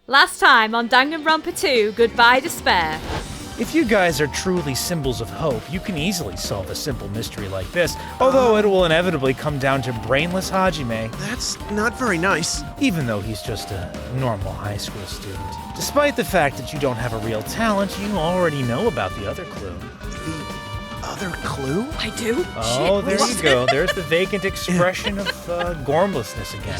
Last time on Danganronpa 2, Goodye Despair. If you guys are truly symbols of hope, you can easily solve a simple mystery like this, although it will inevitably come down to brainless Hajime, That's not very nice. even though he's just a normal high school student. Despite the fact that you don't have a real talent, you already know about the other clue. The other clue? I do? Oh, there Shit. you go. There's the vacant expression of gormlessness again.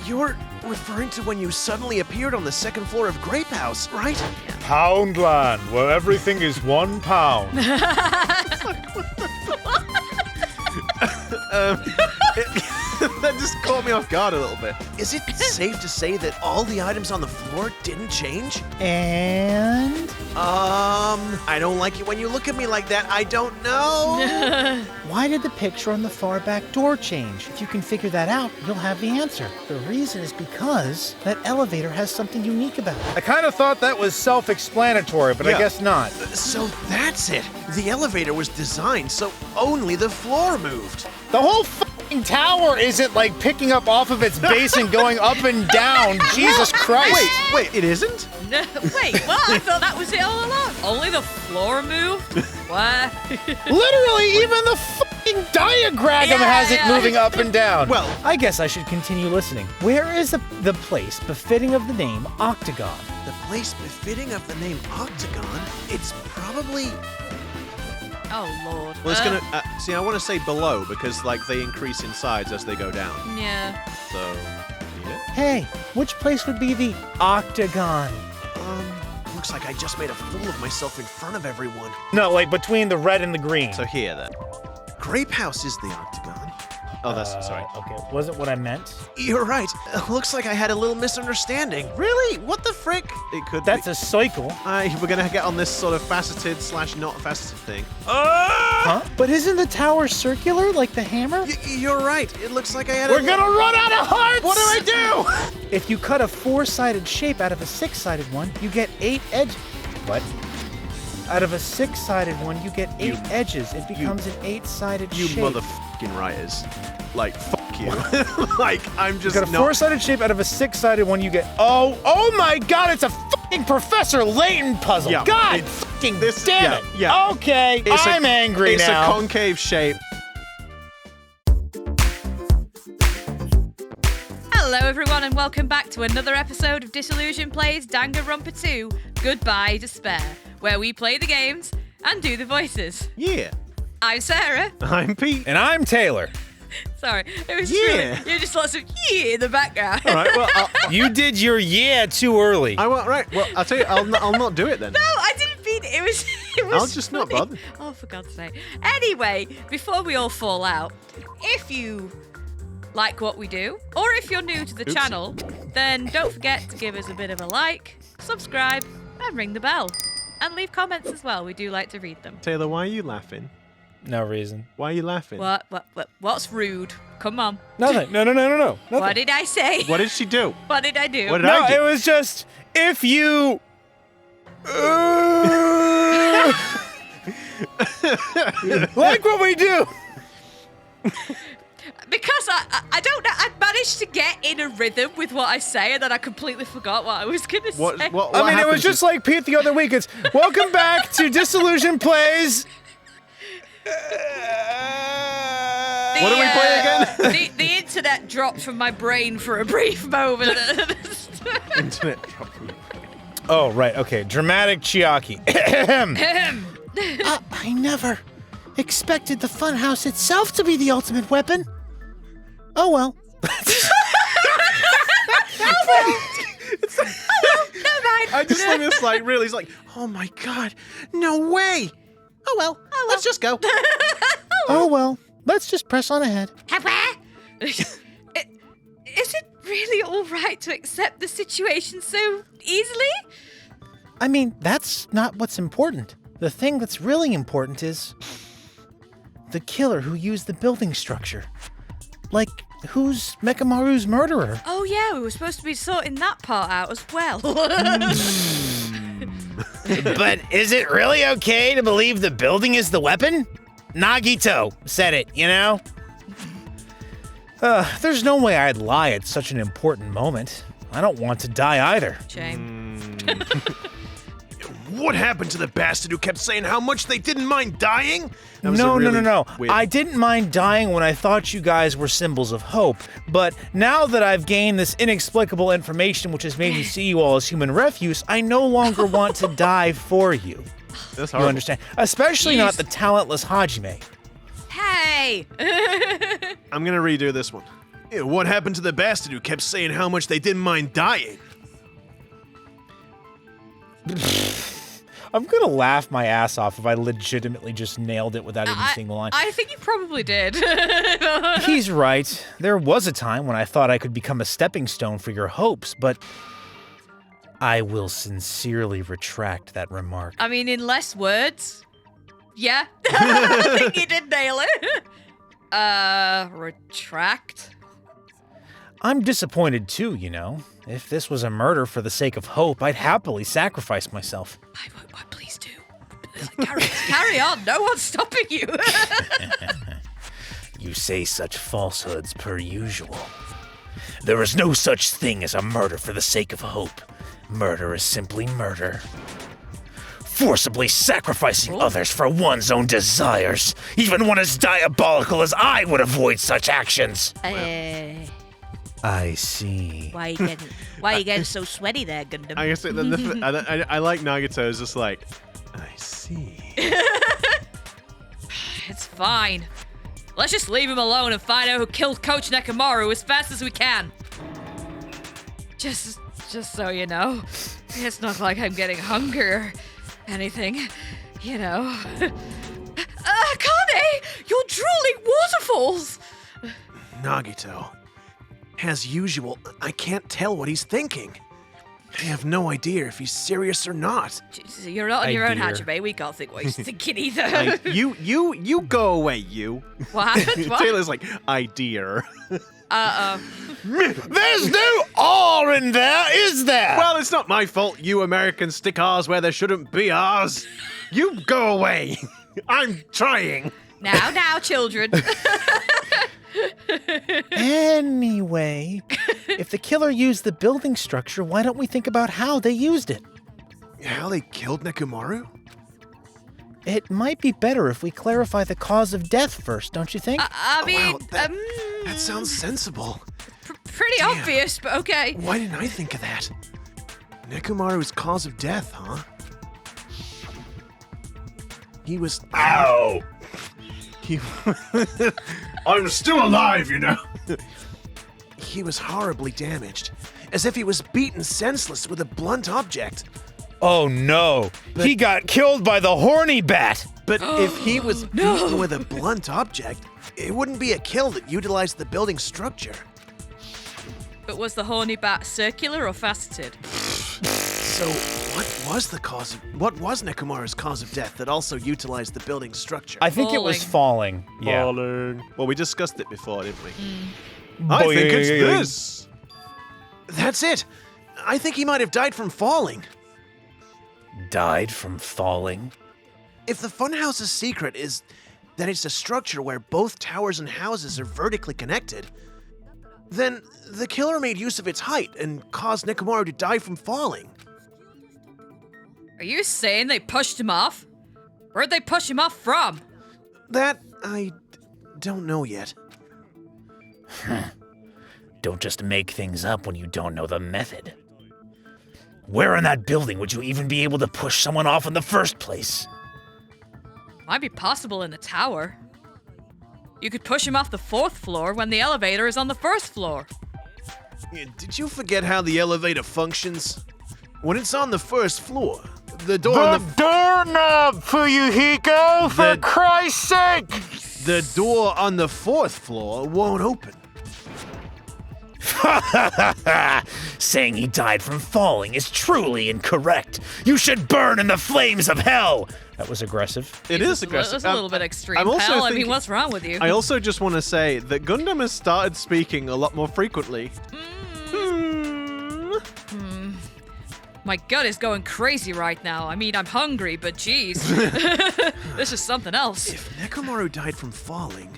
You're referring to when you suddenly appeared on the second floor of Grape House, right? Poundland, where everything is 1 pound. That just caught me off guard a little bit. Is it safe to say that all the items on the floor didn't change? And? I don't like it when you look at me like that. I don't know. Why did the picture on the far back door change? If you can figure that out, you'll have the answer. The reason is because that elevator has something unique about it. I kind of thought that was self-explanatory, but I Yeah. guess not. So that's it. The elevator was designed so only the floor moved. The whole f***ing tower isn't like picking up off of its base and going up and down. Jesus Christ. Wait, it isn't? No, wait, what? I thought that was it all along. Only the floor moved? What? Literally, even the f***ing diagram has it moving up and down. Well, I guess I should continue listening. Where is the place befitting of the name Octagon? the place befitting of the name Octagon, it's probably... Oh, Lord. Well, it's gonna... see, I want to say below, because, like, they increase in size as they go down. Yeah. So, yeah. Hey, which place would be the Octagon? Looks like I just made a fool of myself in front of everyone. No, like between the red and the green. So here, then. Grape House is the Octagon. Oh, that's... sorry. Okay, wasn't what I meant. You're right. Looks like I had a little misunderstanding. Really? What the frick? It could That's be. a cycle. We're gonna get on this sort of faceted / not faceted thing. Huh? But isn't the tower circular like the hammer? You're right. It looks like I had We're gonna run out of hearts! What do I do? If you cut a 4-sided shape out of a 6-sided one, you get 8 edges. What? Out of a 6-sided one, you get 8 edges. It becomes an 8-sided You shape. motherfucking writers. Like, fuck you. Like, I'm just You got a not... 4-sided shape out of a 6-sided one, you get... Oh my god, it's a fucking Professor Layton puzzle. Yeah, God it's- fucking this- damn yeah, it. yeah. Okay, I'm angry it's now. It's a concave shape. Hello, everyone, and welcome back to another episode of Disillusion Plays Danganronpa 2, Goodye Despair, where we play the games and do the voices. Yeah. I'm Sarah. I'm Pete. And I'm Taylor. Sorry, it was Yeah. true. You're just lots of yeah in the background. All right, well, You did your yeah too early. right. Well, I'll tell you, I'll not do it then. No, I didn't mean it. It was I'll just not funny. bother. Oh, for God's sake. Anyway, before we all fall out, if you like what we do, or if you're new to the channel, then don't forget to give us a bit of a like, subscribe, and ring the bell. And leave comments as well. We do like to read them. Taylor, why are you laughing? No reason. Why are you laughing? What's rude? Come on. Nothing. No. Nothing. What did I say? What did she do? What did I do? What did No, I do? it was just if you like what we do. Because I don't know, I managed to get in a rhythm with what I say, and then I completely forgot what I was going to say. What I mean, it happened was just like Pete the other week. It's welcome back to Disillusion Plays. What do we play again? The internet dropped from my brain for a brief moment. Internet. Oh, right. Okay. Dramatic Chiaki. I never expected the funhouse itself to be the ultimate weapon. Oh well. Never mind. I just love this, like, really, it's like, oh my god, no way. Oh well, let's just go. Oh well. Let's just press on ahead. Is it really all right to accept the situation so easily? I mean, that's not what's important. The thing that's really important is the killer who used the building structure. Like, who's Nekomaru's murderer? Oh yeah, we were supposed to be sorting that part out as well. But is it really okay to believe the building is the weapon? Nagito said it, you know? There's no way I'd lie at such an important moment. I don't want to die either. Shame. What happened to the bastard who kept saying how much they didn't mind dying? That was a No. really weird- I didn't mind dying when I thought you guys were symbols of hope, but now that I've gained this inexplicable information which has made me see you all as human refuse, I no longer want to die for you. That's You horrible. understand? Especially not the talentless Hajime. Hey! I'm gonna redo this one. What happened to the bastard who kept saying how much they didn't mind dying? I'm gonna laugh my ass off if I legitimately just nailed it without even seeing the line. I think you probably did. He's right. There was a time when I thought I could become a stepping stone for your hopes, but I will sincerely retract that remark. I mean, in less words. Yeah. I think you did nail it. Retract? I'm disappointed too, you know. If this was a murder for the sake of hope, I'd happily sacrifice myself. Please do. Carry on. No one's stopping you. You say such falsehoods per usual. There is no such thing as a murder for the sake of hope. Murder is simply murder. Forcibly sacrificing others for one's own desires. Even one as diabolical as I would avoid such actions. I see. Why are you getting so sweaty there, Gundam? I guess I like Nagito is just like, I see. It's fine. Let's just leave him alone and find out who killed Coach Nekomaru as fast as we can. Just so you know, it's not like I'm getting hungry or anything, you know. Kane, you're drooling waterfalls. Nagito. As usual, I can't tell what he's thinking. I have no idea if he's serious or not. Jesus, you're not on your own, Idea. Hajime. We can't think what he's thinking either. You go away, you. What happened? What? Taylor's like, idea. There's no R in there, is there? Well, it's not my fault you Americans stick ours where there shouldn't be ours. You go away. I'm trying. Now, children. Anyway, if the killer used the building structure, why don't we think about how they used it? How they killed Nekomaru? It might be better if we clarify the cause of death first, don't you think? I mean, Wow, that sounds sensible. pretty Damn. obvious, but okay. Why didn't I think of that? Nekomaru's cause of death, huh? He was... Ow! He, I'm still alive, you know. he was horribly damaged, as if he was beaten senseless with a blunt object. Oh no, he got killed by the horny bat. But if he was beaten with a blunt object, it wouldn't be a kill that utilized the building structure. But was the horny bat circular or faceted? So, what was Nekomaru's cause of death that also utilized the building structure? I think it was falling. Yeah. Falling. Well, we discussed it before, didn't we? I think it's this. That's it. I think he might have died from falling. Died from falling? If the funhouse's secret is that it's a structure where both towers and houses are vertically connected, then the killer made use of its height and caused Nekomaru to die from falling. Are you saying they pushed him off? Where'd they push him off from? That I don't know yet. Don't just make things up when you don't know the method. Where in that building would you even be able to push someone off in the first place? Might be possible in the tower. You could push him off the 4th floor when the elevator is on the 1st floor. Did you forget how the elevator functions? When it's on the 1st floor, the door on the doorknob, Fuyuhiko, for The- Christ's sake! the door on the 4th floor won't open. Saying he died from falling is truly incorrect. You should burn in the flames of hell. That was aggressive. It is aggressive. That's a little bit extreme, I'm also pal. I mean, thinking- what's wrong with you? I also just want to say that Gundam has started speaking a lot more frequently. My gut is going crazy right now. I mean, I'm hungry, but geez. This is something else. If Nekomaru died from falling,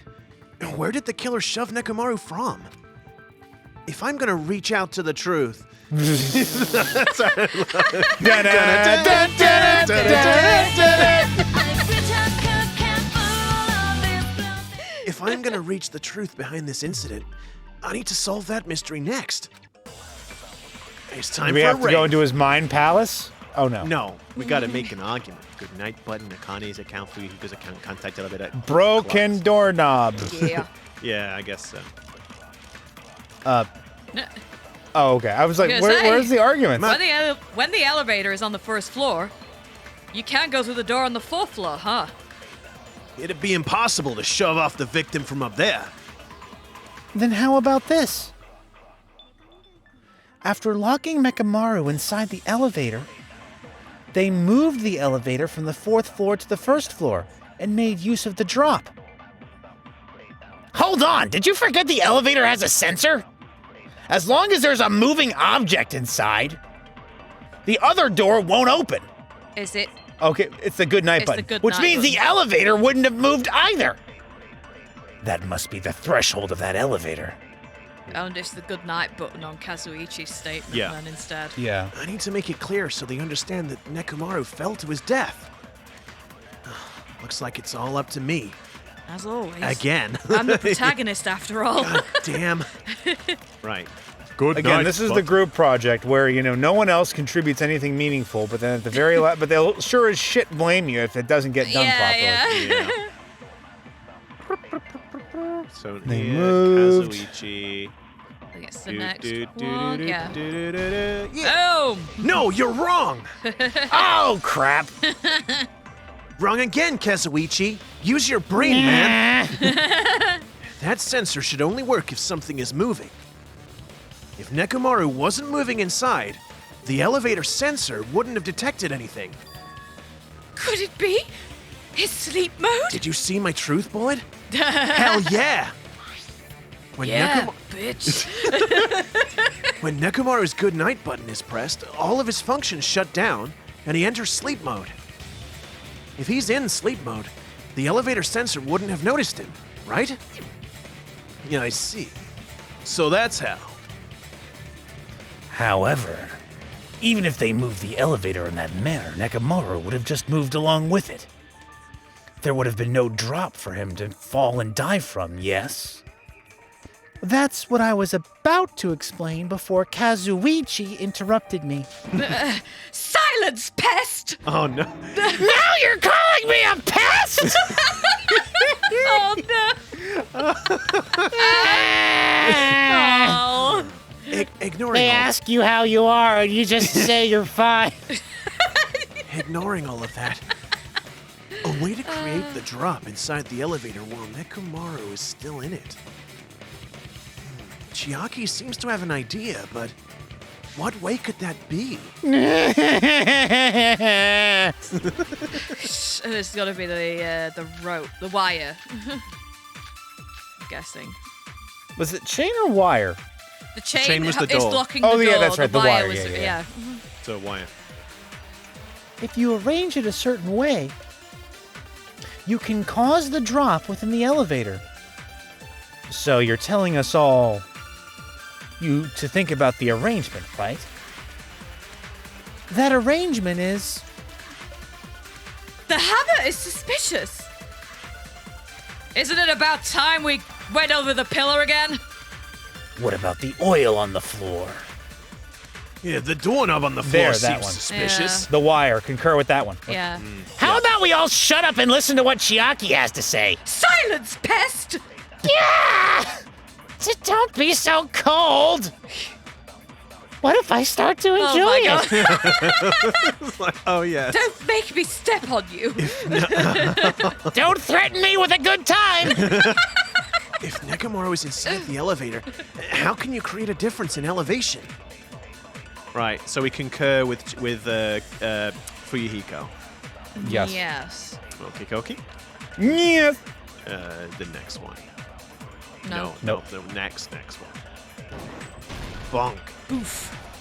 where did the killer shove Nekomaru from? If I'm gonna reach out to the truth, if I'm gonna reach the truth behind this incident, I need to solve that mystery next. It's time Do we for have a to raid. go into his mind palace? Oh, no. No, we gotta make an argument. Good night button, Akane's account, Fuyuhiko's account, contact elevator. Broken doorknob. Yeah. Yeah, I guess so. Oh, okay. I was like, I was gonna say, where's the argument? When the elevator is on the first floor, you can't go through the door on the fourth floor, huh? It'd be impossible to shove off the victim from up there. Then how about this? After locking Nekomaru inside the elevator, they moved the elevator from the fourth floor to the first floor and made use of the drop. Hold on. Did you forget the elevator has a sensor? As long as there's a moving object inside, the other door won't open. Is it? Okay, it's the good night It's the button. good Which night means the button. elevator wouldn't have moved either. That must be the threshold of that elevator. And it's the good night button on Kazuichi's statement Yeah. then instead. Yeah. I need to make it clear so they understand that Nekomaru fell to his death. Looks like it's all up to me. As always. Again. I'm the protagonist after all. God damn. Right. Good Again, night, this is the button. group project where, no one else contributes anything meaningful, but then at the very last, but they'll sure as shit blame you if it doesn't get done properly. yeah. So They here, moved. Kazuichi. It's the Do, next do, do, one. do, Yeah. do, do, do, do. Yeah. Boom! No, you're wrong. Oh, crap. Wrong again, Kazuichi. Use your brain, man. That sensor should only work if something is moving. If Nekomaru wasn't moving inside, the elevator sensor wouldn't have detected anything. Could it be? His sleep mode? Did you see my truth bullet? Hell yeah! When Yeah, bitch. When Nekomaru's good night button is pressed, all of his functions shut down, and he enters sleep mode. If he's in sleep mode, the elevator sensor wouldn't have noticed him, right? Yeah, I see. So that's how. However, even if they moved the elevator in that manner, Nekomaru would have just moved along with it. There would have been no drop for him to fall and die from, yes? That's what I was about to explain before Kazuichi interrupted me. Silence, pest! Oh no. Now you're calling me a pest? Oh, no. Oh. Ignoring They all, ask you how you are, and you just say you're fine. ignoring all of that. A way to create the drop inside the elevator while Nekomaru is still in it. Chiaki seems to have an idea, but what way could that be? It's got to be the rope, the wire. I'm guessing. Was it chain or wire? The chain, chain was the is door. blocking Oh, the yeah, door. that's right, the wire, was, yeah. So why? If you arrange it a certain way, you can cause the drop within the elevator. So you're telling us all to think about the arrangement, right? That arrangement is... The hammer is suspicious. Isn't it about time we went over the pillar again? What about the oil on the floor? Yeah, the doorknob on the floor There, that seems one. suspicious. The wire. Concur with that one. Yeah. How about we all shut up and listen to what Chiaki has to say? Silence, pest! Yeah! Don't be so cold. What if I start to enjoy Oh my it? god. Oh yeah. Don't make me step on you. Don't threaten me with a good time. If Nekomaru is inside the elevator, how can you create a difference in elevation? Right. So we concur with Fuyuhiko. Yes. Yes. Okay, Koki. Yes. The next one. No. No. The next one. Bonk.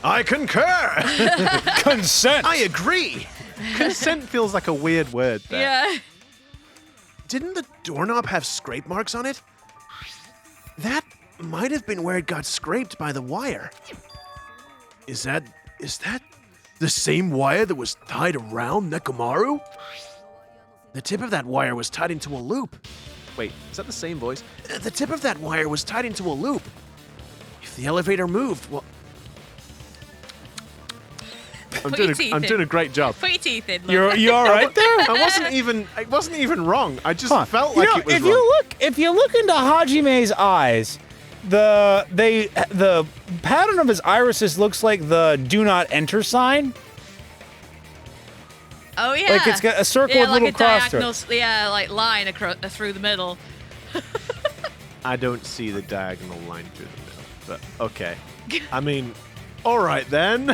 I concur! Consent. I agree! Consent feels like a weird word there. Yeah. Didn't the doorknob have scrape marks on it? That might have been where it got scraped by the wire. Is that the same wire that was tied around Nekomaru? The tip of that wire was tied into a loop. Wait, is that the same voice? The tip of that wire was tied into a loop. If the elevator moved, well, I'm Put your teeth doing in. a great job. Put your teeth in. Look. You all right there? I wasn't even wrong. I just felt You like know, it was if wrong. if you look into Hajime's eyes, the pattern of his irises looks like the do not enter sign. Oh yeah. Like it's got a circle with like little a cross through diagonal, it. yeah, like line through the middle. I don't see the diagonal line through the middle, but okay. I mean, all right then.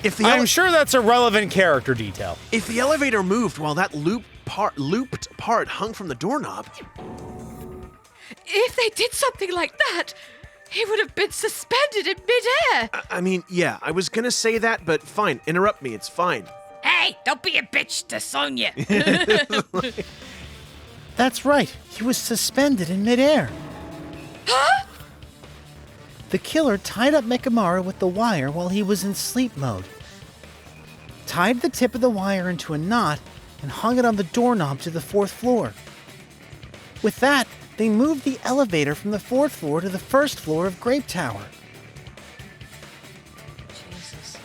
if the I'm sure that's a relevant character detail. if the elevator moved while that looped part hung from the doorknob, If they did something like that, he would have been suspended in midair. I mean, yeah, I was gonna say that, but fine, interrupt me, it's fine. Hey, don't be a bitch to Sonya. That's right. He was suspended in midair. Huh? The killer tied up Nekomaru with the wire while he was in sleep mode. Tied the tip of the wire into a knot and hung it on the doorknob to the 4th floor. With that, they moved the elevator from the 4th floor to the 1st floor of Grape Tower. Jesus.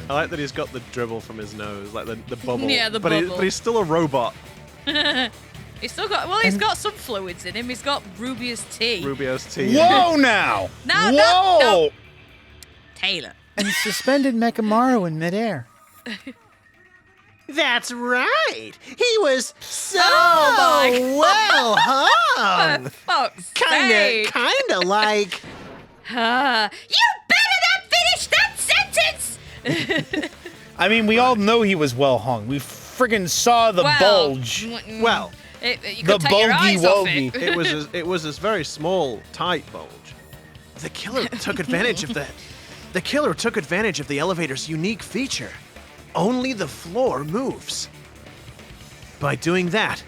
I like that he's got the dribble from his nose, like the bubble. Yeah, the but bubble. but he's still a robot. He's still got. Well, he's got some fluids in him. He's got Rubio's tea. Rubio's tea. Whoa now! No, Whoa! no. Taylor. And suspended Nekomaru in midair. That's right. He was so Oh my well hung. For fuck's Kinda sake. like. You better not finish that sentence! I mean, we all know he was well hung. We friggin' saw the bulge. Well, you the could take your eyes off bulgy it. It was this very small, tight bulge. the killer took advantage of the killer took advantage of the elevator's unique feature. Only the floor moves. By doing that,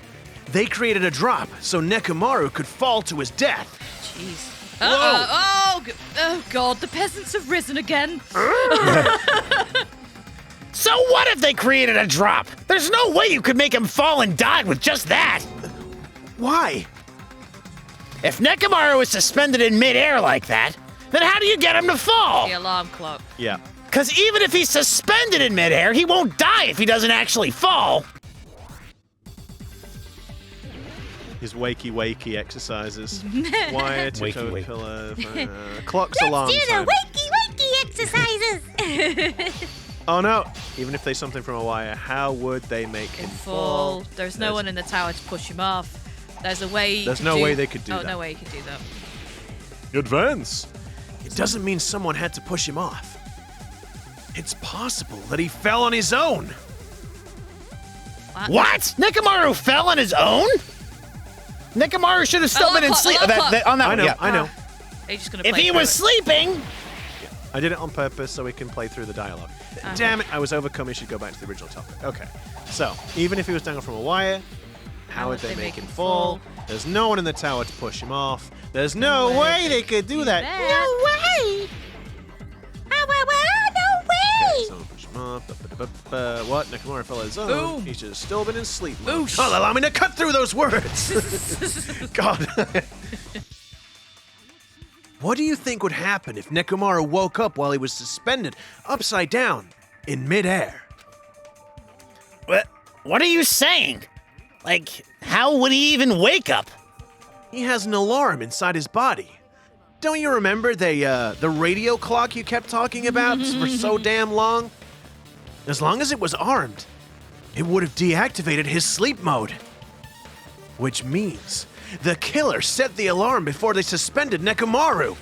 they created a drop so Nekomaru could fall to his death. Jeez. Oh God, the peasants have risen again. So what if they created a drop? There's no way you could make him fall and die with just that. Why? If Nekomaru is suspended in midair like that, then how do you get him to fall? The alarm clock. Yeah. Because even if he's suspended in midair, he won't die if he doesn't actually fall. His wakey exercises. Wire to Wakey, toad wakey. pillar. Clocks alarm time. wakey exercises. Oh no! Even if they something from a wire, how would they make him In fall. fall? There's no one in the tower to push him off. There's a way. There's no way they could do Oh, that. no way you could do that. Advance. It doesn't mean someone had to push him off. It's possible that he fell on his own. What? Nekomaru fell on his own? Nekomaru should have still been in sleep. On that I one, know. yeah. I know. Are you just gonna If play he through was it? sleeping, I did it on purpose so we can play through the dialogue. Damn it! I was overcome. We should go back to the original topic. Okay. So even if he was dangled from a wire, how would they make him fall? There's no one in the tower to push him off. There's no way they could do that. way. Okay, so push him off. What? Nekomaru fell on his own. Boom. He should have still been in sleep mode. Boosh. God, allow me to cut through those words. God. What do you think would happen if Nekomaru woke up while he was suspended upside down in midair? what are you saying? Like, how would he even wake up? He has an alarm inside his body. Don't you remember the radio clock you kept talking about for so damn long? As long as it was armed, it would have deactivated his sleep mode. Which means the killer set the alarm before they suspended Nekomaru.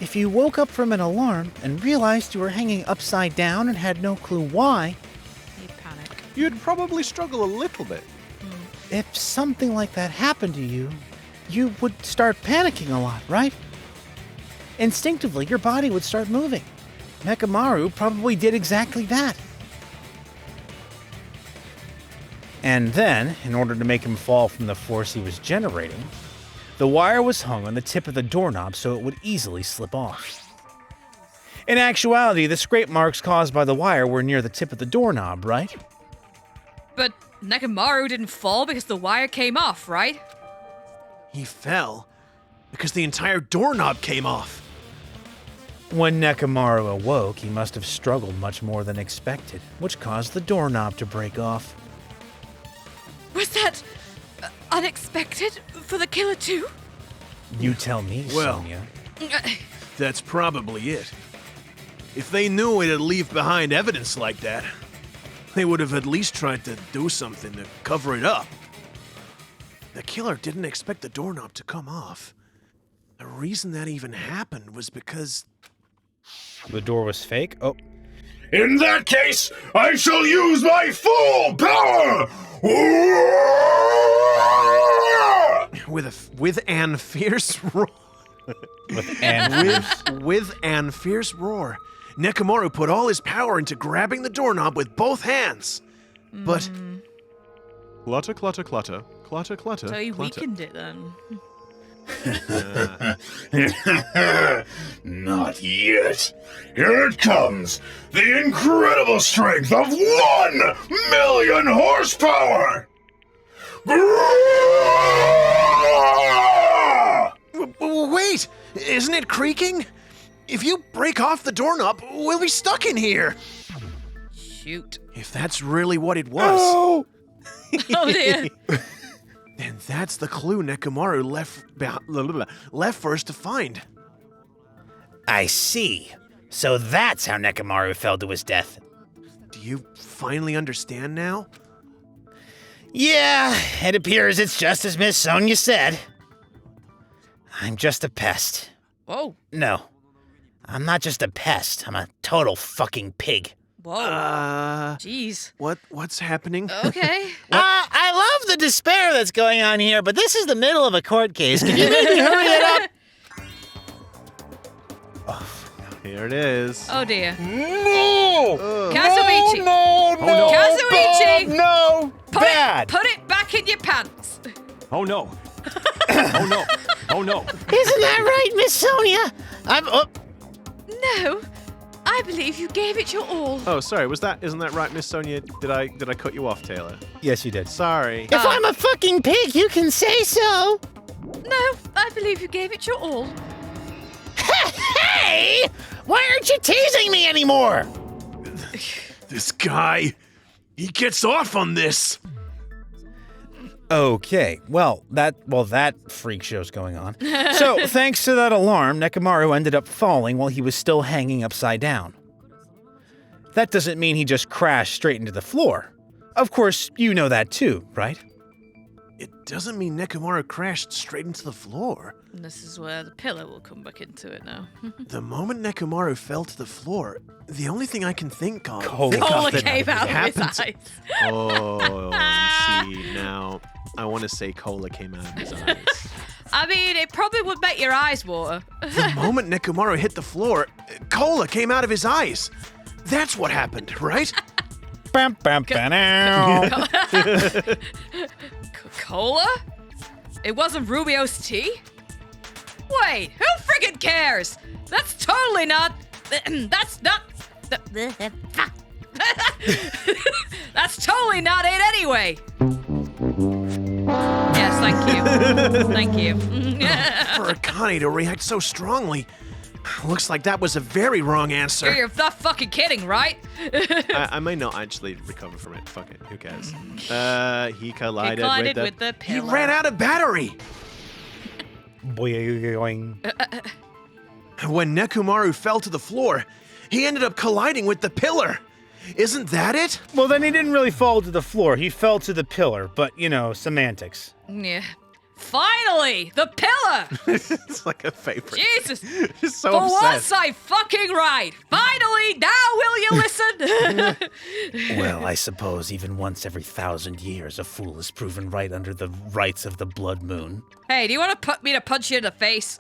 If you woke up from an alarm and realized you were hanging upside down and had no clue why, You panic. You'd probably struggle a little bit. if something like that happened to you, you would start panicking a lot, right? Instinctively, your body would start moving. Nekomaru probably did exactly that. And then, in order to make him fall from the force he was generating, the wire was hung on the tip of the doorknob so it would easily slip off. In actuality, the scrape marks caused by the wire were near the tip of the doorknob, right? But Nekomaru didn't fall because the wire came off, right? He fell because the entire doorknob came off. When Nekomaru awoke, he must have struggled much more than expected, which caused the doorknob to break off. Was that unexpected for the killer too? You tell me, Well. Sonia. That's probably it. If they knew it'd leave behind evidence like that, they would have at least tried to do something to cover it up. The killer didn't expect the doorknob to come off. The reason that even happened was because... The door was fake? Oh, In that case, I shall use my full power! With an fierce roar... with an fierce roar, Nekomaru put all his power into grabbing the doorknob with both hands. But Clutter, clutter, clutter. Clutter, clutter, So you clutter. weakened it then. Not yet. Here it comes. The incredible strength of 1,000,000 horsepower! wait, isn't it creaking? If you break off the doorknob, we'll be stuck in here. Shoot. If that's really what it was, Oh dear. then that's the clue Nekomaru left for us to find. I see. So that's how Nekomaru fell to his death. Do you finally understand now? Yeah, it appears it's just as Miss Sonia said. I'm just a pest. Whoa. No, I'm not just a pest. I'm a total fucking pig. Whoa. Jeez. What's happening? Okay. I love the despair that's going on here, but this is the middle of a court case. Can you maybe hurry it up? Here it is. Oh dear. No! Kazuichi. No! no. Kazuichi. No! Bad. Put it back in your pants. Oh no. Oh no. Oh no. Isn't that right, Miss Sonia? No. I believe you gave it your all. Oh, sorry. Isn't that right, Miss Sonia? Did I cut you off, Taylor? yes, you did. Sorry. If I'm a fucking pig, you can say so. No, I believe you gave it your all. Hey! Why aren't you teasing me anymore? This guy, he gets off on this. Okay, well, that freak show's going on. So, thanks to that alarm, Nekomaru ended up falling while he was still hanging upside down. That doesn't mean he just crashed straight into the floor. Of course, you know that too, right? It doesn't mean Nekomaru crashed straight into the floor. And this is where the pillar will come back into it now. The moment Nekomaru fell to the floor, the only thing I can think of Cola that came out of happened his eyes. Oh, see now. I want to say cola came out of his eyes. I mean, it probably would make your eyes water. The moment Nekomaru hit the floor, cola came out of his eyes. That's what happened, right? Bam, bam, bam. Cola? It wasn't Rubio's tea? Wait, who friggin' cares? That's totally not. That's not. That's totally not it anyway. Yes, thank you. Thank you. For Akane to react so strongly, looks like that was a very wrong answer. You're not fucking kidding, right? I may not actually recover from it. Fuck it. Who cares? He collided, with the He pillar. ran out of battery. Boing. When Nekomaru fell to the floor, he ended up colliding with the pillar. Isn't that it? Well, then he didn't really fall to the floor. He fell to the pillar, but, semantics. Yeah. Finally, the pillar. It's like a favorite. Jesus. He's so For obsessed. once, I'm fucking right. Finally, now will you listen? Well, I suppose even once every 1,000 years, a fool is proven right under the rights of the blood moon. Hey, do you want to put me to punch you in the face?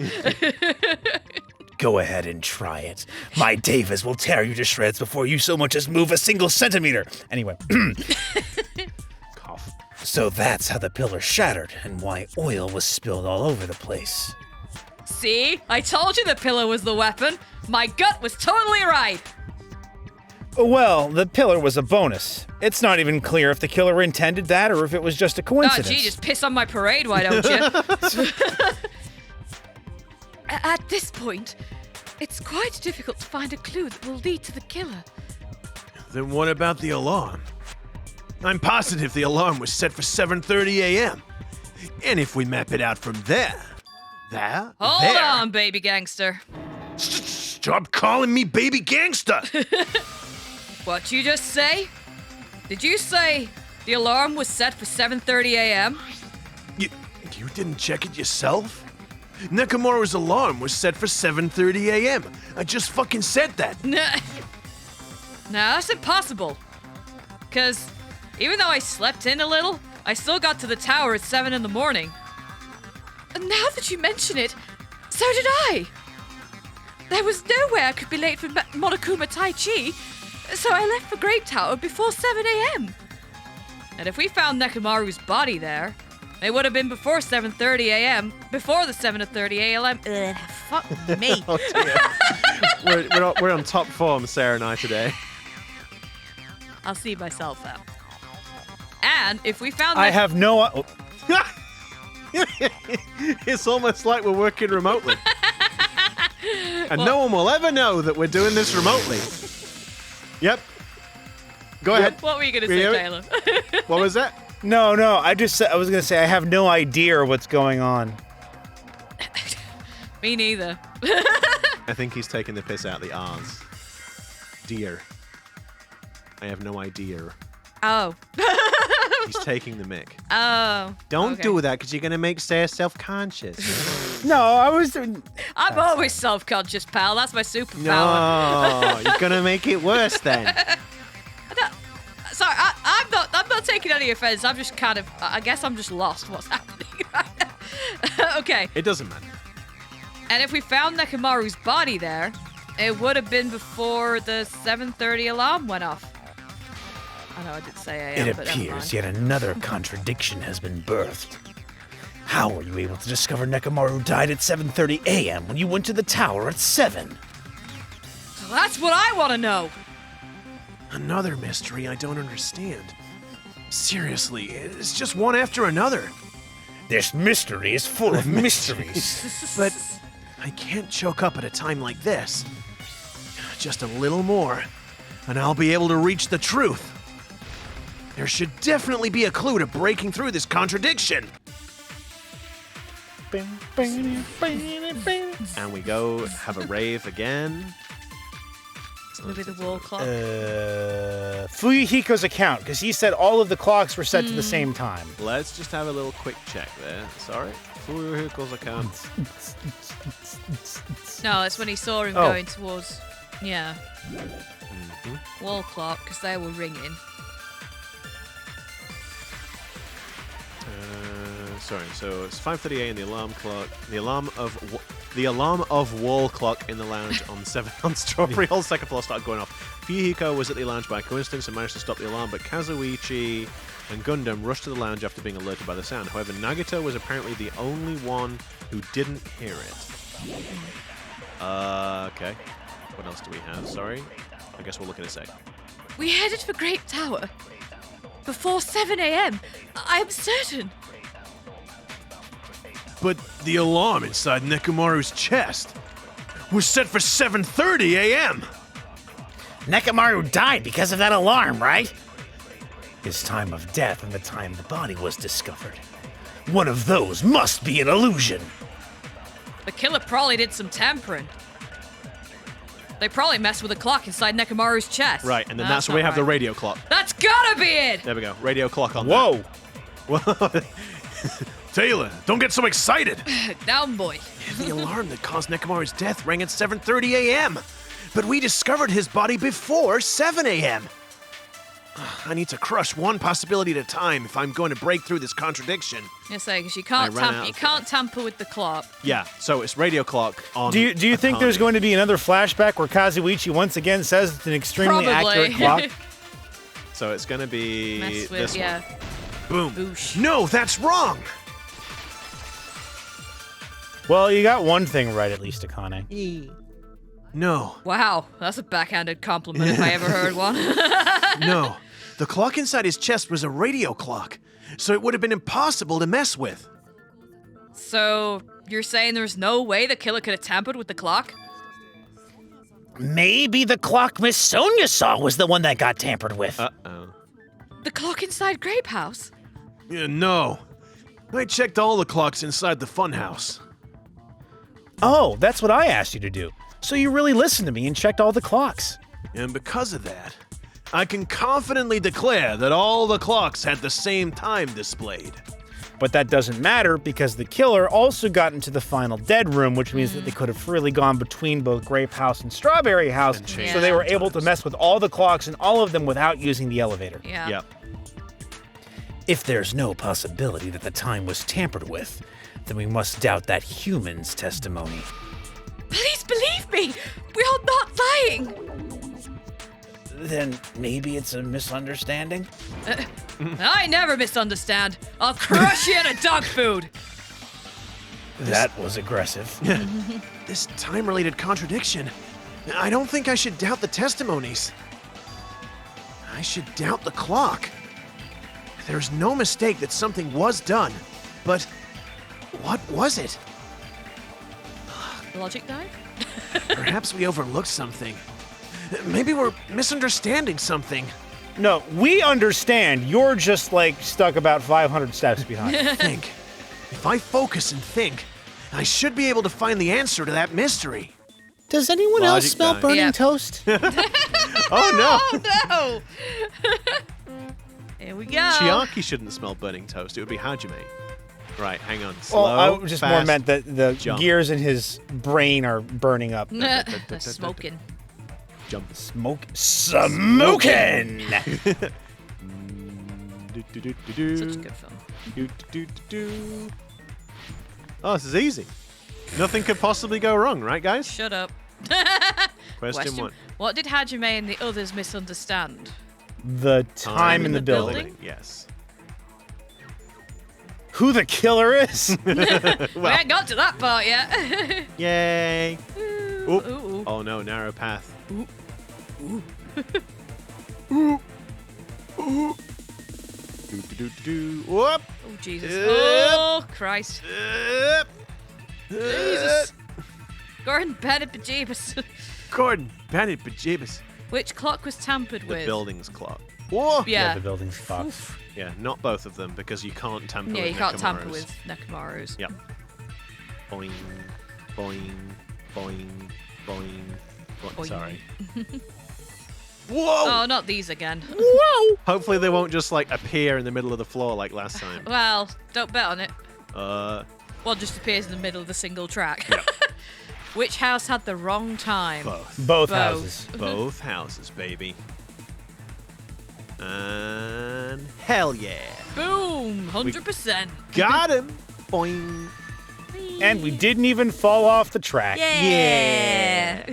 Go ahead and try it. My Davis will tear you to shreds before you so much as move a single centimeter. Anyway. Cough. So that's how the pillar shattered and why oil was spilled all over the place. See? I told you the pillar was the weapon. My gut was totally right. Well, the pillar was a bonus. It's not even clear if the killer intended that or if it was just a Oh, coincidence. gee, just piss on my parade, why don't you? At this point, it's quite difficult to find a clue that will lead to the killer. Then what about the alarm? I'm positive the alarm was set for 7:30 a.m. And if we map it out from there... Hold there... on, baby gangster. Stop calling me baby gangster! What you just say? Did you say the alarm was set for 7:30 a.m.? You didn't check it yourself? Nekomaru's alarm was set for 7:30 a.m. I just fucking said that. No, that's impossible. Because even though I slept in a little, I still got to the tower at 7 in the morning. And now that you mention it, so did I. There was no way I could be late for Monokuma Tai Chi, so I left for Grape Tower before 7 a.m. And if we found Nekomaru's body there, it would have been before 7:30 a.m., before the 7:30 a.m. Fuck me. Oh, dear. we're on top form, Sarah and I, today. I'll see myself out. And if we found I have no... It's almost like we're working remotely. And no one will ever know that we're doing this remotely. Yep. Go ahead. What were you going to We say, have it? Taylor? What was that? No, I was going to say I have no idea what's going on. Me neither. I think he's taking the piss out of the R's. Dear. I have no idea. Oh. He's taking the mick. Oh. Don't okay. do that because you're going to make Sarah self-conscious. No, I was... I'm always self-conscious, pal. That's my superpower. No, you're going to make it worse then. Sorry, I'm not taking any offense. I'm just kind of, I guess I'm just lost what's happening right now. Okay. It doesn't matter. And if we found Nekomaru's body there, it would have been before the 7:30 alarm went off. I know I did say AM, It but never appears mind. yet another contradiction has been birthed. How were you able to discover Nekomaru died at 7:30 a.m. when you went to the tower at 7? So that's what I want to know. Another mystery I don't understand. Seriously, it's just one after another. This mystery is full of mysteries. But I can't choke up at a time like this. Just a little more, and I'll be able to reach the truth. There should definitely be a clue to breaking through this contradiction. And we go have a rave again. Maybe the wall clock. Fuyuhiko's account, because he said all of the clocks were set to the same time. Let's just have a little quick check there. Sorry. Fuyuhiko's account. No, it's when he saw him Oh. going towards, yeah, wall clock, because they were ringing. Sorry, so it's 5:30 a.m. The alarm clock. The alarm of wall clock in the lounge on Strawberry Hall second floor started going off. Fuyuhiko was at the lounge by coincidence and managed to stop the alarm, but Kazuichi and Gundam rushed to the lounge after being alerted by the sound. However, Nagito was apparently the only one who didn't hear it. Okay. What else do we have? Sorry. I guess we'll look in a sec. We headed for Grape Tower before 7 a.m. I am certain. But the alarm inside Nekomaru's chest was set for 7:30 a.m. Nekomaru died because of that alarm, right? His time of death and the time the body was discovered. One of those must be an illusion. The killer probably did some tampering. They probably messed with the clock inside Nekomaru's chest. Right, and then No, that's where not we have the right. radio clock. That's gotta be it! There we go. Radio clock on Whoa! that. Taylor, don't get so excited. Down, boy. The alarm that caused Nekomaru's death rang at 7:30 a.m. But we discovered his body before 7 a.m. I need to crush one possibility at a time if I'm going to break through this contradiction. Yes, because you I ran out you of- can't tamper with the clock. Yeah, so it's radio clock on. Do you think there's going to be another flashback where Kazuichi once again says it's an extremely Probably. accurate clock? So it's going to be Mess with, this yeah. one. Boom. Boosh. No, that's wrong. Well, you got one thing right, at least, Akane. No, Wow, that's a backhanded compliment if I ever heard one. no. The clock inside his chest was a radio clock, so it would have been impossible to mess with. So, you're saying there's no way the killer could have tampered with the clock? Maybe the clock Miss Sonia saw was the one that got tampered with. Uh-oh. The clock inside Grape House? No. I checked all the clocks inside the funhouse. Oh, that's what I asked you to do. So you really listened to me and checked all the clocks. And because of that, I can confidently declare that all the clocks had the same time displayed. But that doesn't matter because the killer also got into the final dead room, which means that they could have freely gone between both Grape House and Strawberry House, And changed so they were sometimes. able to mess with all the clocks and all of them without using the elevator. Yeah. Yep. If there's no possibility that the time was tampered with, then we must doubt that human's testimony. Please believe me! We're not lying! Then maybe it's a misunderstanding? I never misunderstand. I'll crush you in a dog food! That was aggressive. This time-related contradiction. I don't think I should doubt the testimonies. I should doubt the clock. There's no mistake that something was done, but what was it? Logic dive? Perhaps we overlooked something. Maybe we're misunderstanding something. No, we understand. You're just like stuck about 500 steps behind. Think. If I focus and think, I should be able to find the answer to that mystery. Does anyone else Logic smell dive. burning Yeah. toast? Oh, no. Oh no! Here we go. Chiaki shouldn't smell burning toast. It would be Hajime. Right, hang on. Slow, Well, I just more fast. meant that the jump. gears in his brain are burning up. They're smoking. Jump. Smoking! Such a good film. Oh, this is easy. Nothing could possibly go wrong, right, guys? Shut up. Question one. What did Hajime and the others misunderstand? The time in the building. building? Yes. Who the killer is? We ain't got to that part yet. Yay. Ooh, Oop. ooh. Oh no, narrow path. Whoop. Oh, Jesus. Yep. Oh, Christ. Jesus. Gordon Bennett Bejeebus. Gordon, Bennett, Bejeebus. Which clock was tampered The with? building's clock. Whoa. Yeah. The building's fucked. Yeah, not both of them because you can't tamper Yeah, with you can't tamper Nekomaru's. with Nekomaru's. Yep. Boing, boing, boing, boing, boing. Boing. Sorry. Whoa! Oh, not these again. Hopefully they won't just like appear in the middle of the floor like last time. Well, don't bet on it. What? Just appears in the middle of the single track. Which house had the wrong time? Both. Both Both. houses. Both houses, baby. And hell yeah. Boom! 100%. Got him. Boing. And we didn't even fall off the track. Yeah.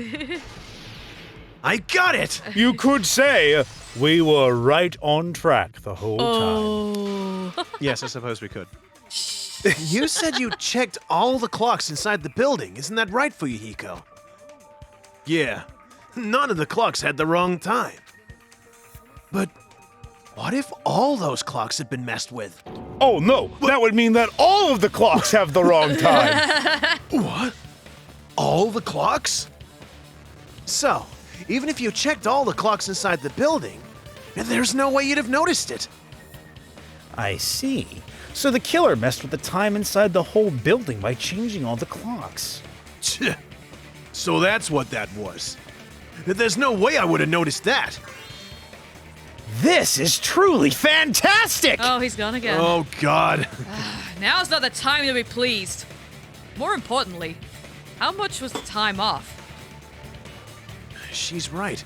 I got it! You could say we were right on track the whole time. Oh. Yes, I suppose we could. You said you checked all the clocks inside the building. Isn't that right, Fuyuhiko? Yeah. None of the clocks had the wrong time. But what if all those clocks had been messed with? Oh no, that would mean that all of the clocks have the wrong time. What? All the clocks? So, even if you checked all the clocks inside the building, there's no way you'd have noticed it. I see. So the killer messed with the time inside the whole building by changing all the clocks. So that's what that was. There's no way I would have noticed that. This is truly fantastic! Oh, he's gone again. Oh, God. Now's not the time to be pleased. More importantly, how much was the time off? She's right.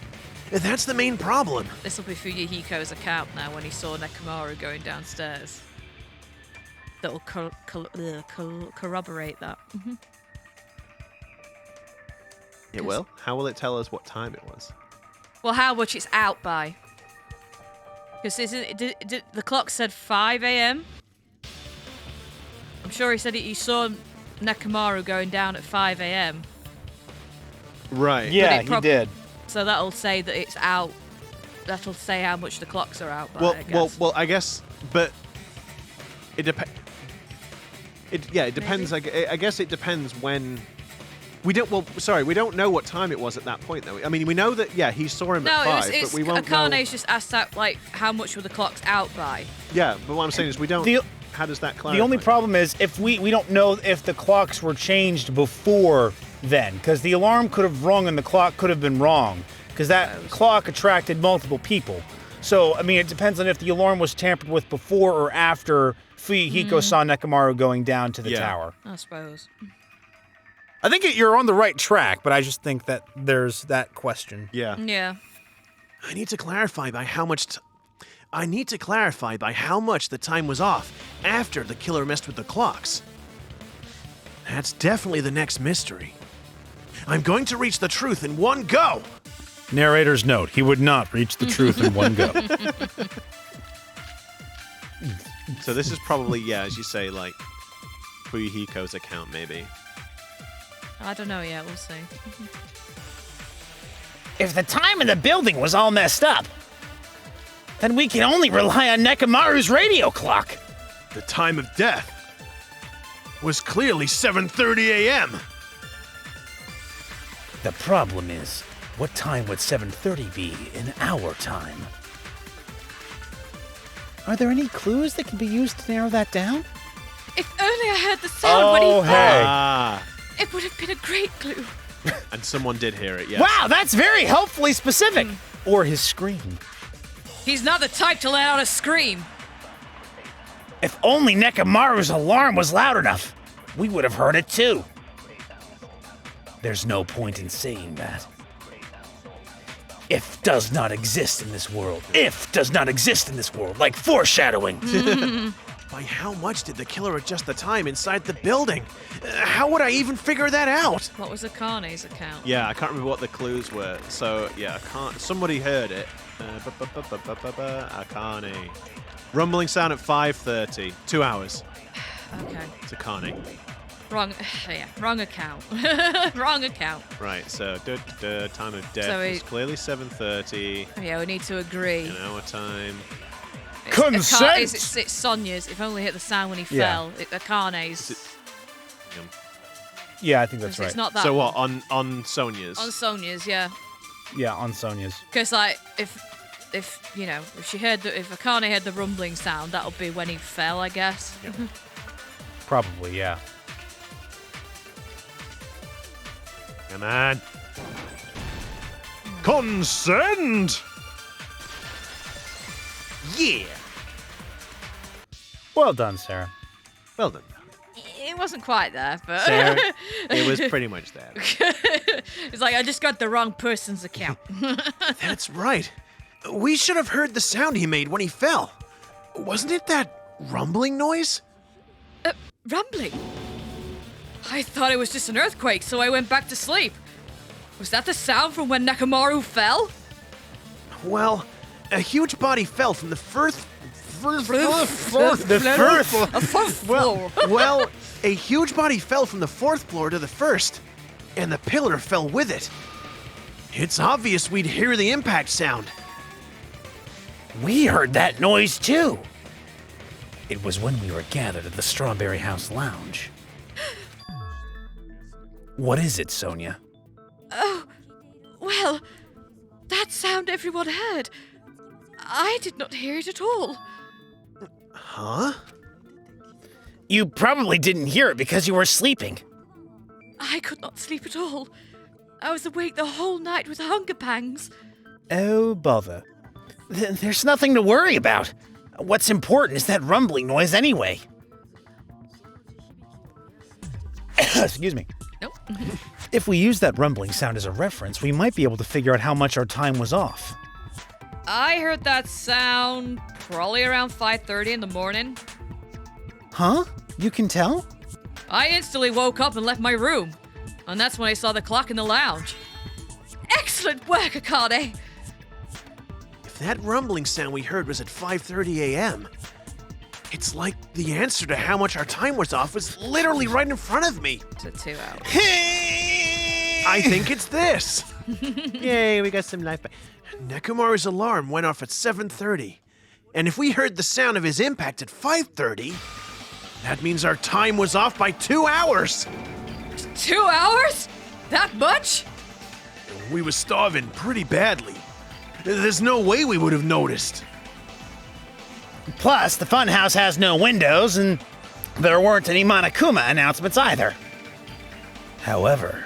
That's the main problem. This will be Fuyuhiko's account now when he saw Nekomaru going downstairs. That'll corroborate that. It will? How will it tell us what time it was? Well, how much it's out by? Because the clock said 5 a.m.? I'm sure he said he saw Nekomaru going down at 5 a.m. Right. Yeah, But he did. So that'll say that it's out. That'll say how much the clocks are out by, I guess. Well, I guess, but it depends. It depends. I guess it depends when. We don't. Well, sorry, we don't know what time it was at that point, though. I mean, we know that he saw him at 5, but we won't know. Akane's just asked that, like, how much were the clocks out by? Yeah, but what I'm saying is we don't. How does that clarify? The only problem is if we don't know if the clocks were changed before then, because the alarm could have rung and the clock could have been wrong, because that clock attracted multiple people. So, I mean, it depends on if the alarm was tampered with before or after Fuyuhiko saw Nekomaru going down to the tower. I suppose. I think you're on the right track, but I just think that there's that question. Yeah. Yeah. I need to clarify by how much the time was off after the killer messed with the clocks. That's definitely the next mystery. I'm going to reach the truth in one go. Narrator's note, he would not reach the truth in one go. So this is probably, as you say, like Fuyuhiko's account, maybe. I don't know yet. We'll see. If the time in the building was all messed up, then we can only rely on Nekomaru's radio clock. The time of death was clearly 7:30 a.m. The problem is, what time would 7:30 be in our time? Are there any clues that can be used to narrow that down? If only I heard the sound when he fell. Ah, It would have been a great clue. and someone did hear it. Yeah. Wow, that's very helpfully specific. Or his scream? He's not the type to let out a scream. If only Nekomaru's alarm was loud enough, we would have heard it too. There's no point in saying that. If does not exist in this world. If does not exist in this world, like foreshadowing. By how much did the killer adjust the time inside the building? How would I even figure that out? What was Akane's account? Yeah, I can't remember what the clues were. So yeah, I can't. Somebody heard it. Akane. Rumbling sound at 5:30. 2 hours. Okay. It's Akane. Wrong. Yeah. Wrong account. Wrong account. Right. So time of death So was clearly 7:30. Yeah, we need to agree. In our time. Consent! It's Sonya's. If only hit the sound when he Yeah. fell. Akane's. Yeah, I think that's right. It's not that. So what on Sonya's? On Sonya's, yeah. Yeah, on Sonya's. Because like if you know if Akane heard the rumbling sound, that'll be when he fell, I guess. Yep. Probably, yeah. Come on. Consent. Yeah. Well done, Sarah. Well done. It wasn't quite there, but Sarah, it was pretty much there. it's like I just got the wrong person's account. That's right. We should have heard the sound he made when he fell. Wasn't it that rumbling noise? Rumbling. I thought it was just an earthquake, so I went back to sleep. Was that the sound from when Nekomaru fell? Well, a huge body fell from the fourth floor. Well, a huge body fell from the 4th floor to the 1st, and the pillar fell with it. It's obvious we'd hear the impact sound. We heard that noise too. It was when we were gathered at the Strawberry House Lounge. What is it, Sonia? Oh, well, that sound everyone heard. I did not hear it at all. Huh? You probably didn't hear it because you were sleeping. I could not sleep at all. I was awake the whole night with hunger pangs. Oh, bother. There's nothing to worry about. What's important is that rumbling noise anyway. Excuse me. Nope. If we use that rumbling sound as a reference, we might be able to figure out how much our time was off. I heard that sound probably around 5:30 in the morning. Huh? You can tell? I instantly woke up and left my room. And that's when I saw the clock in the lounge. Excellent work, Akane! If That rumbling sound we heard was at 5:30 a.m. It's like the answer to how much our time was off was literally right in front of me. To 2 hours. I think it's this. Yay, we got some life back. Nekomaru's alarm went off at 7:30. And if we heard the sound of his impact at 5:30, that means our time was off by 2 hours. 2 hours? That much? We was starving pretty badly. There's no way we would have noticed. Plus, the funhouse has no windows, and there weren't any Monokuma announcements either. However,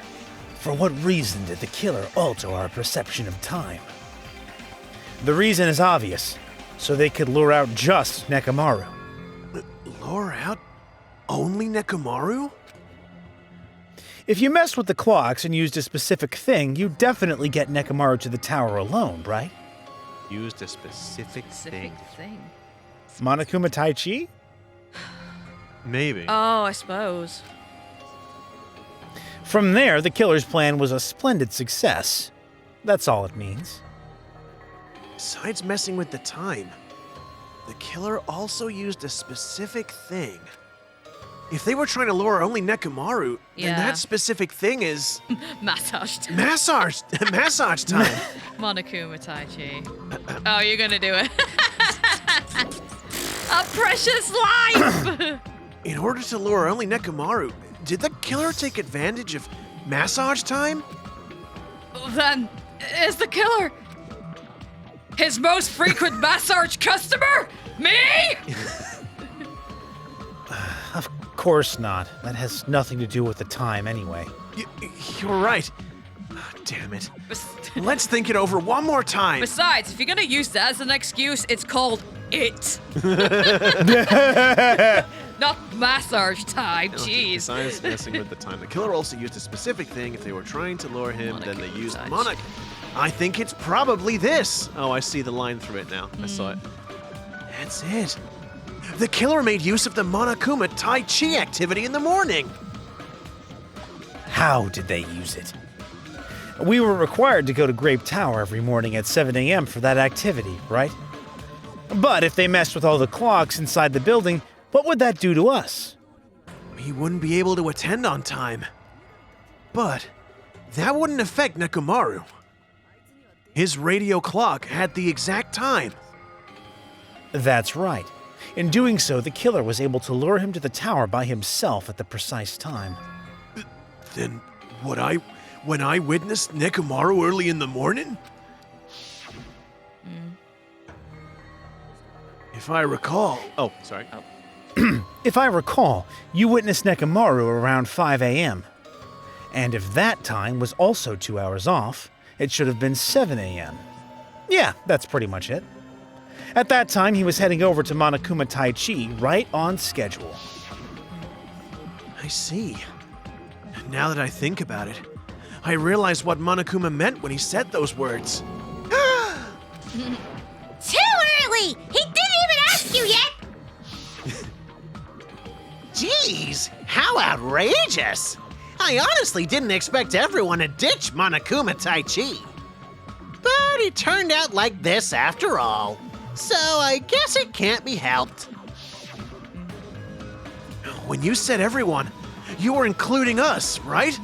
for what reason did the killer alter our perception of time? The reason is obvious, so they could lure out just Nekomaru. Lure out only Nekomaru? If you messed with the clocks and used a specific thing, you definitely get Nekomaru to the tower alone, right? Used a specific thing. Monokuma Tai Chi? Maybe. Oh, I suppose. From there, the killer's plan was a splendid success. That's all it means. Besides messing with the time, the killer also used a specific thing. If they were trying to lure only Nekomaru, then Yeah. that specific thing is Massage time. massage time. Monokuma Tai Chi. Oh, you're gonna do it. A precious life! In order to lure only Nekomaru, did the killer take advantage of massage time? Then, is the killer his most frequent massage customer? Me? Of course not. That has nothing to do with the time anyway. You're right. Damn it. Let's think it over one more time. Besides, if you're gonna use that as an excuse, it's called it. Not massage time, jeez. Besides messing with the time, the killer also used a specific thing. If they were trying to lure him, then they used Monokuma. I think it's probably this. Oh, I see the line through it now. I saw it. That's it. The killer made use of the Monokuma Tai Chi activity in the morning. How did they use it? We were required to go to Grape Tower every morning at 7 a.m. for that activity, right? But if they messed with all the clocks inside the building, what would that do to us? He wouldn't be able to attend on time. But that wouldn't affect Nekomaru. His radio clock had the exact time. That's right. In doing so, the killer was able to lure him to the tower by himself at the precise time. Then when I witnessed Nekomaru early in the morning? If I recall, Oh, sorry. If I recall, you witnessed Nekomaru around 5 a.m. And if that time was also 2 hours off, it should have been 7 a.m. Yeah, that's pretty much it. At that time, he was heading over to Monokuma Tai Chi right on schedule. I see. Now that I think about it, I realize what Monokuma meant when he said those words. Too early! He didn't even ask you yet! Jeez, how outrageous! I honestly didn't expect everyone to ditch Monokuma Tai Chi. But it turned out like this after all. So I guess it can't be helped. When you said everyone, you were including us, right?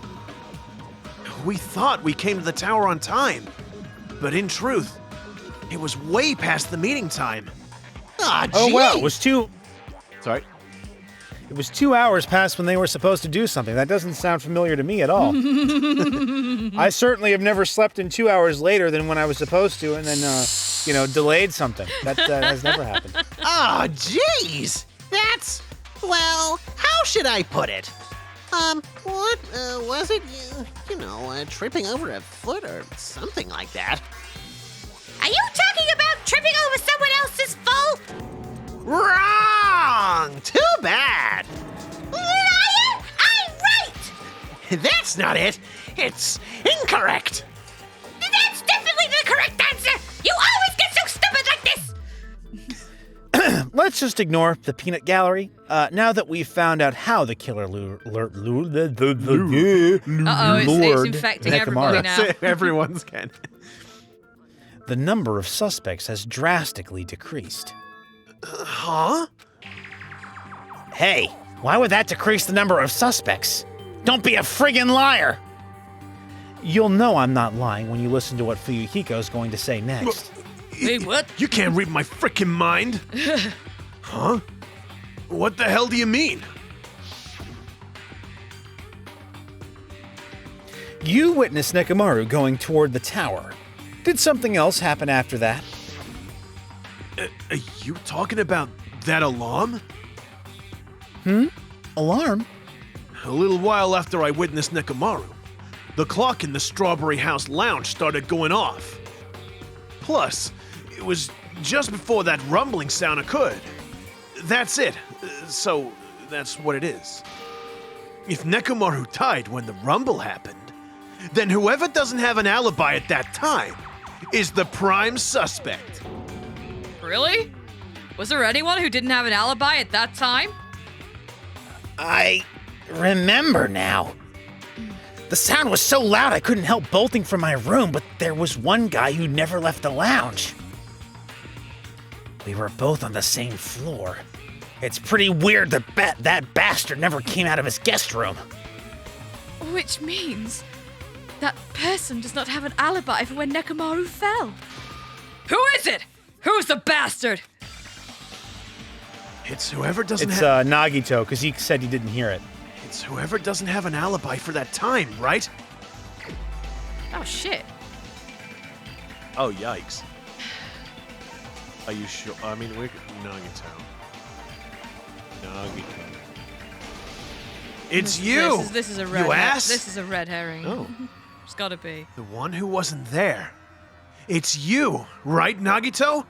We thought we came to the tower on time. But in truth, it was way past the meeting time. Aw, gee. Oh wow, it was Sorry. 2 hours past when they were supposed to do something. That doesn't sound familiar to me at all. I certainly have never slept in 2 hours later than when I was supposed to and then, delayed something. That has never happened. Aw, jeez. That's, well, how should I put it? What was it? Tripping over a foot or something like that. Are you talking about tripping over someone else's fault? Wrong! Too bad. Liar! I'm right! That's not it. It's incorrect. That's definitely the correct answer! You always get so stupid like this! Let's just ignore the peanut gallery. Now that we've found out how the killer Uh-oh, lured it's infecting everybody Nekomaru. now. Everyone's getting. the number of suspects has drastically decreased. Huh? Hey, why would that decrease the number of suspects? Don't be a friggin' liar! You'll know I'm not lying when you listen to what Fuyuhiko's going to say next. Wait, what? You can't read my frickin' mind. Huh? What the hell do you mean? You witnessed Nekomaru going toward the tower. Did something else happen after that? Are you talking about that alarm? Alarm? A little while after I witnessed Nekomaru, the clock in the Strawberry House lounge started going off. Plus, it was just before that rumbling sound occurred. That's it. So, that's what it is. If Nekomaru died when the rumble happened, then whoever doesn't have an alibi at that time is the prime suspect. Really? Was there anyone who didn't have an alibi at that time? I remember now. The sound was so loud I couldn't help bolting from my room, but there was one guy who never left the lounge. We were both on the same floor. It's pretty weird that bastard never came out of his guest room. Which means that person does not have an alibi for when Nekomaru fell. Who is it? Who's the bastard? It's whoever doesn't It's have... Nagito, because he said he didn't hear it. It's whoever doesn't have an alibi for that time, right? Oh, shit. Oh, yikes. Are you sure? I mean, we're Nagito. It's you! This is a red You ass! This is a red herring. Oh. It's gotta be. The one who wasn't there. It's you, right, Nagito?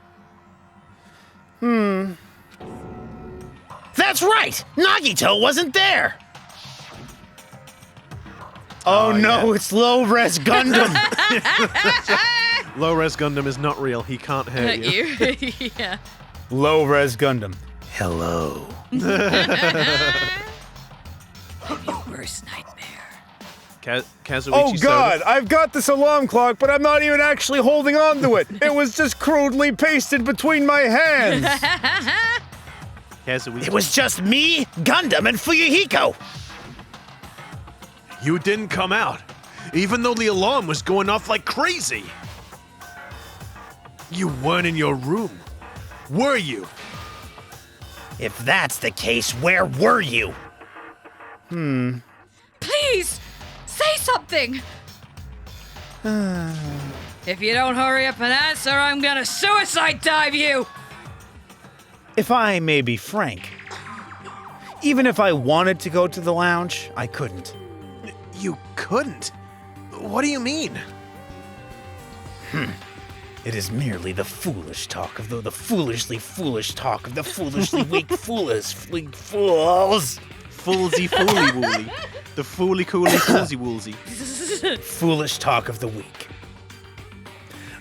That's right! Nagito wasn't there! Oh no, it's low-res Gundam! Low-res Gundam is not real. He can't hurt you. You. Yeah. Low-res Gundam. Hello. Your worst nightmare. Kazuichi Oh god, Soda. I've got this alarm clock, but I'm not even actually holding on to it. It was just crudely pasted between my hands. Kazuichi. It was just me, Gundam, and Fuyuhiko. You didn't come out, even though the alarm was going off like crazy. You weren't in your room, were you? If that's the case, where were you? Please, say something. If you don't hurry up and answer, I'm gonna suicide dive you. If I may be frank, even if I wanted to go to the lounge, I couldn't. You couldn't? What do you mean? It is merely the foolish talk of the foolishly foolish talk of the foolishly weak fools. Foolsy fooly wooly. The fooly cooly foolsy woolsy. Foolish talk of the weak.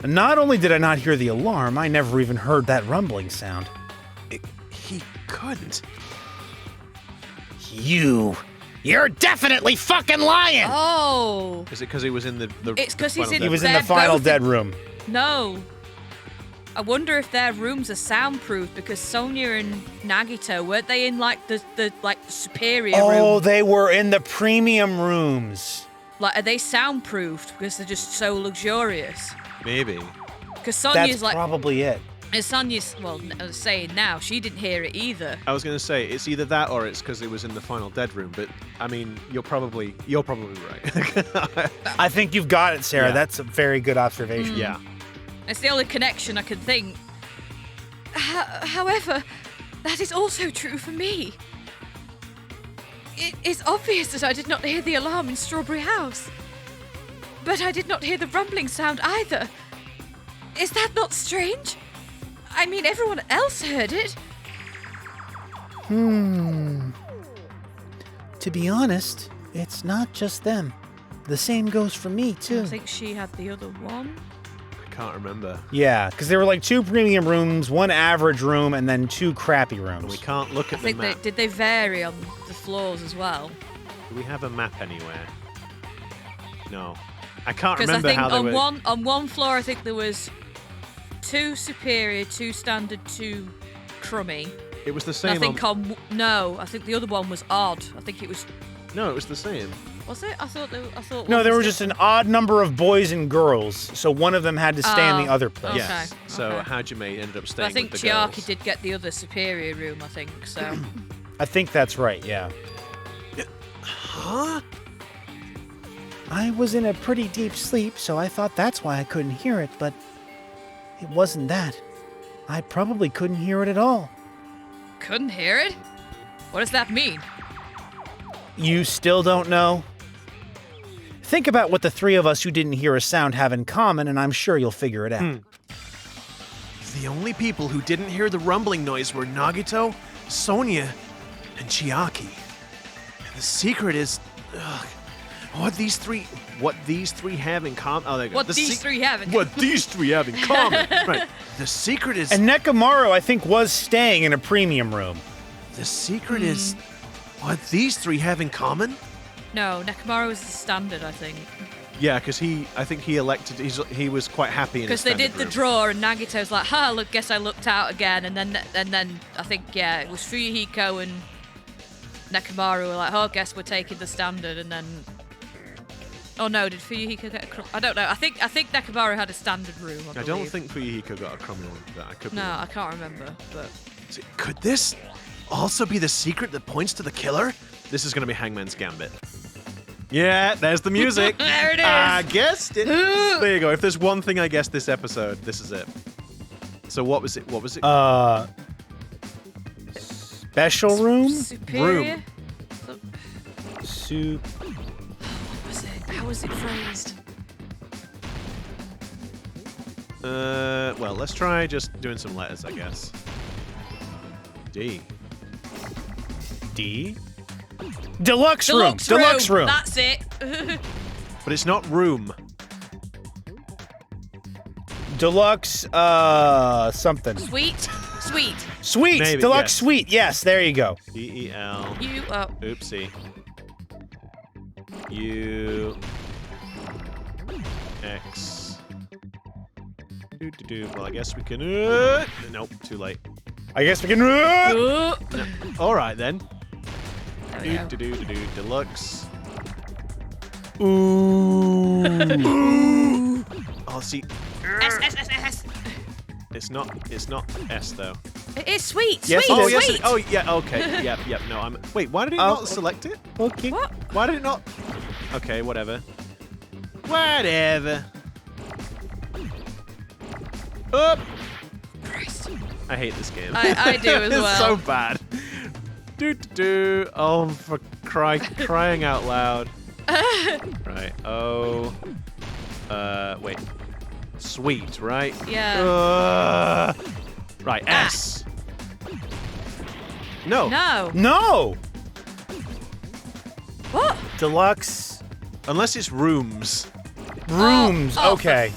Not only did I not hear the alarm, I never even heard that rumbling sound. He couldn't. You're definitely fucking lying! Oh. Is it because he was in the It's 'cause he's final in- He death? was in They're the final both dead in- room. No. I wonder if their rooms are soundproof because Sonia and Nagito weren't they in like the superior Oh, room? they were in the premium rooms. Like, are they soundproofed because they're just so luxurious? Maybe. Because Sonia's That's like, probably it. and Sonia's saying now she didn't hear it either. I was going to say it's either that or it's because it was in the final dead room. But I mean, you're probably right. I think you've got it, Sarah. Yeah. That's a very good observation. Yeah. It's the only connection I can think. However, that is also true for me. It is obvious that I did not hear the alarm in Strawberry House. But I did not hear the rumbling sound either. Is that not strange? I mean, everyone else heard it. To be honest, it's not just them. The same goes for me, too. I think she had the other one. I can't remember. Yeah, because there were like 2 premium rooms, 1 average room, and then 2 crappy And we rooms. can't look I at the think map. did they vary on the floors as well? Do we have a map anywhere? No. I can't Because I remember think how they were. on one floor I think there was 2 superior, 2 standard, 2 crummy. It was the And same. I think I think the other one was odd. I think it was. No, it was the same. Was it? I thought. No, one there was were just an odd number of boys and girls, so one of them had to stay in the other place. Okay, Yes. So okay. Hajime ended up But staying I think with the Chiaki girls. did get the other superior room. I think so. I think that's right, yeah. Huh? I was in a pretty deep sleep, so I thought that's why I couldn't hear it, but it wasn't that. I probably couldn't hear it at all. Couldn't hear it. What does that mean? You still don't know? Think about what the three of us who didn't hear a sound have in common, and I'm sure you'll figure it out. The only people who didn't hear the rumbling noise were Nagito, Sonia, and Chiaki. And the secret is... what these three have in common... Oh, there you go. What these three have in What these three have in common. Right. The secret is... And Nekomaru, I think, was staying in a premium room. The secret is... what these three have in common? No, Nekomaru was the standard, I think. Yeah, because I think he elected. He was quite happy in his Because they did standard the room. draw, and Nagito's like, "Ha, look, guess I looked out again." And then I think it was Fuyuhiko and Nekomaru were like, "Oh, guess we're taking the standard." And then, oh no, did Fuyuhiko get a? I don't know. I think Nekomaru had a standard room. I don't think Fuyuhiko got a crummy one. But I could. be No, wrong. I can't remember. But Could this also be the secret that points to the killer? This is going to be Hangman's Gambit. Yeah, there's the music. There it is. I guessed it. There you go. If there's one thing I guessed this episode, this is it. So what was it? What was it? Special room? superior. Soup. What was it? How was it phrased? Well, let's try just doing some letters, I guess. D. D? Deluxe room. Deluxe room. That's it. But it's not room. Deluxe, something. Sweet. Suite. Maybe, Deluxe yes. suite. Yes, there you go. D-E-L. You Oopsie. U. X. Well, I guess we can. Nope, too late. I guess we can. All right then. There we go. Deluxe. Ooh. Oh, see, S. it's not S though. It is sweet. Yes, sweet. it Oh is. yes. Sweet. Oh yeah. Okay. Yep. No, I'm. Wait. Why did it not select it? Okay. What? Why did it not? Okay. Whatever. Whatever. Up. Christ. I hate this game. I do as It's well. so bad. Oh, for crying out loud. Right. Oh. Wait. Sweet, right? Yeah. Right. S. No. No. What? Deluxe Unless it's rooms. rooms. oh, Okay.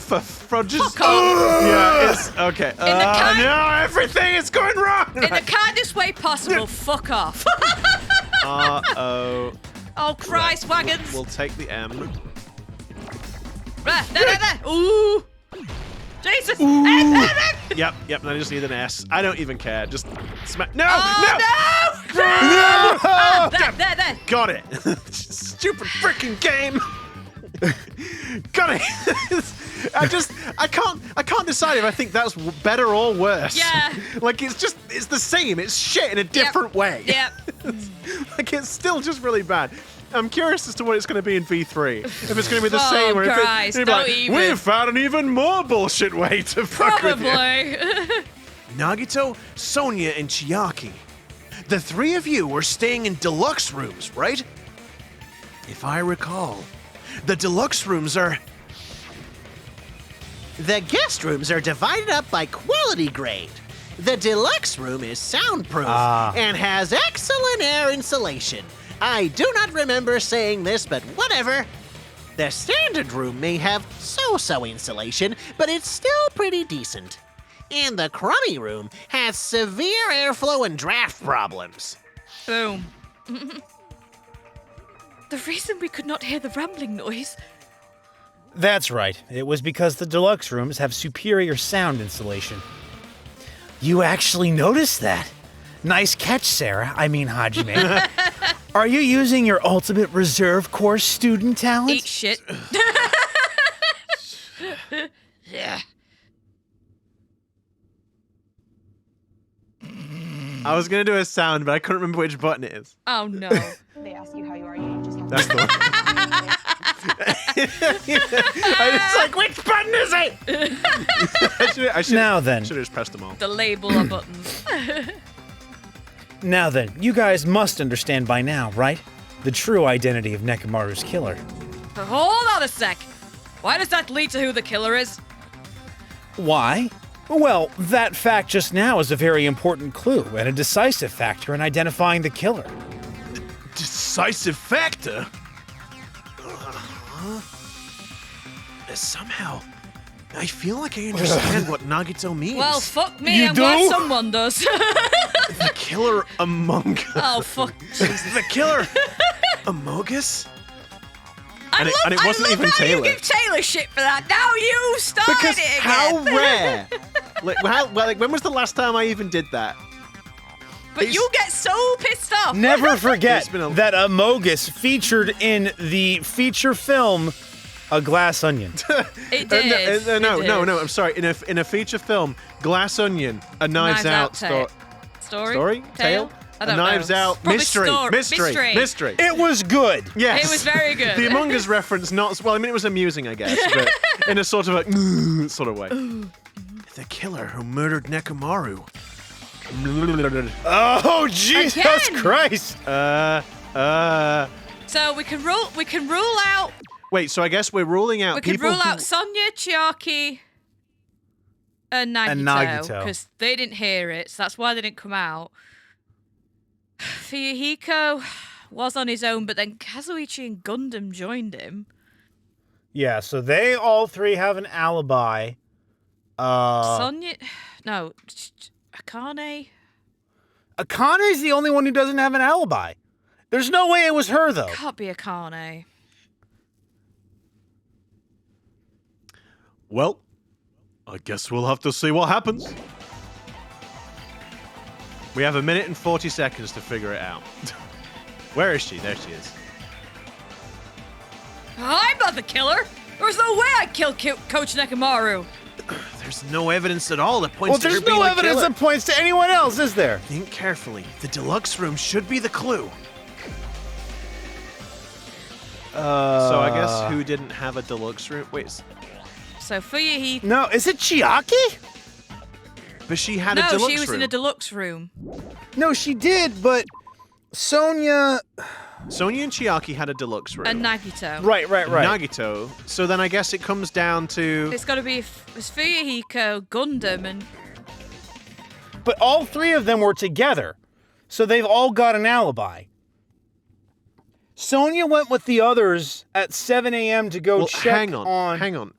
For just. Fuck off. Yeah. It's okay. kind- No, everything is going wrong. In the kindest way possible, fuck off. Uh-oh. Oh, Christ, wagons. We'll take the M. There. Ooh. Jesus. Yep. And I just need an S. I don't even care. Just smack. No. Oh, no. There. Got it. Stupid freaking game. Got it. I can't decide if I think that's better or worse. Yeah. Like it's the same. It's shit in a different way. Yep. Like it's still just really bad. I'm curious as to what it's going to be in V3. If it's going to be the Oh, same, or if Christ, it's don't like, even. we've found an even more bullshit way to fuck with you. Probably. Nagito, Sonia, and Chiaki. The three of you were staying in deluxe rooms, right? If I recall, the deluxe rooms are... The guest rooms are divided up by quality grade. The deluxe room is soundproof and has excellent air insulation. I do not remember saying this, but whatever. The standard room may have so-so insulation, but it's still pretty decent. And the crummy room has severe airflow and draft problems. Boom. The reason we could not hear the rambling noise That's right. It was because the deluxe rooms have superior sound insulation. You actually noticed that. Nice catch, Sarah. I mean, Hajime. Are you using your ultimate reserve course student talent? Eat shit. Yeah. I was gonna do a sound, but I couldn't remember which button it is. Oh no. They ask you how you are, you just have That's the one. I was like, which button is it? I should Now then. have just pressed them all. The label of buttons. Now then, you guys must understand by now, right? The true identity of Nekomaru's killer. Hold on a sec. Why does that lead to who the killer is? Why? Well, that fact just now is a very important clue and a decisive factor in identifying the killer. Decisive factor? Somehow, I feel like I understand what Nagito means. Well, fuck me. You I'm glad do? someone does. The killer among us. Oh, fuck. The killer among us? And it wasn't even how Taylor. You give Taylor shit for that. Now you started Because it again. how rare? Like, when was the last time I even did that? But you get so pissed off. Never forget It's been a- that Amogus featured in the feature film A Glass Onion. It did. No, I'm sorry. In a feature film, Glass Onion, a Knives Out Story? Tale? I A don't Knives know. Out Probably mystery. It was good. Yes. It was very good. The Among Us reference, not as well. I mean, it was amusing, I guess, but in a sort of a sort of way. The killer who murdered Nekomaru. Oh, Jesus Again? Christ. So we can rule out. Wait, so I guess we're ruling out We can people rule who- out Sonya, Chiaki, and Nagito. because they didn't hear it, so that's why they didn't come out. Fuyuhiko was on his own, but then Kazuichi and Gundam joined him. Yeah, so they all three have an alibi. Sonya, no, Akane. Akane's the only one who doesn't have an alibi. There's no way it was her, though. Can't be Akane. Well, I guess we'll have to see what happens. We have 1 minute and 40 seconds to figure it out. Where is she? There she is. I'm not the killer. There's no way I killed Coach Nekomaru. There's no evidence at all that points Well, to her there's being no the evidence killer. that points to anyone else, is there? Think carefully. The deluxe room should be the clue. So I guess who didn't have a deluxe room? Wait, So Fuyuhiko. No, is it Chiaki? but she had a No, deluxe she was room. in a deluxe room. No, she did, but Sonya... Sonya and Chiaki had a deluxe room. And Nagito. Right. Nagito. So then I guess it comes down to It's got to be it's Fuyuhiko, Gundam, and But all three of them were together, so they've all got an alibi. Sonya went with the others at 7 a.m. to go check hang on.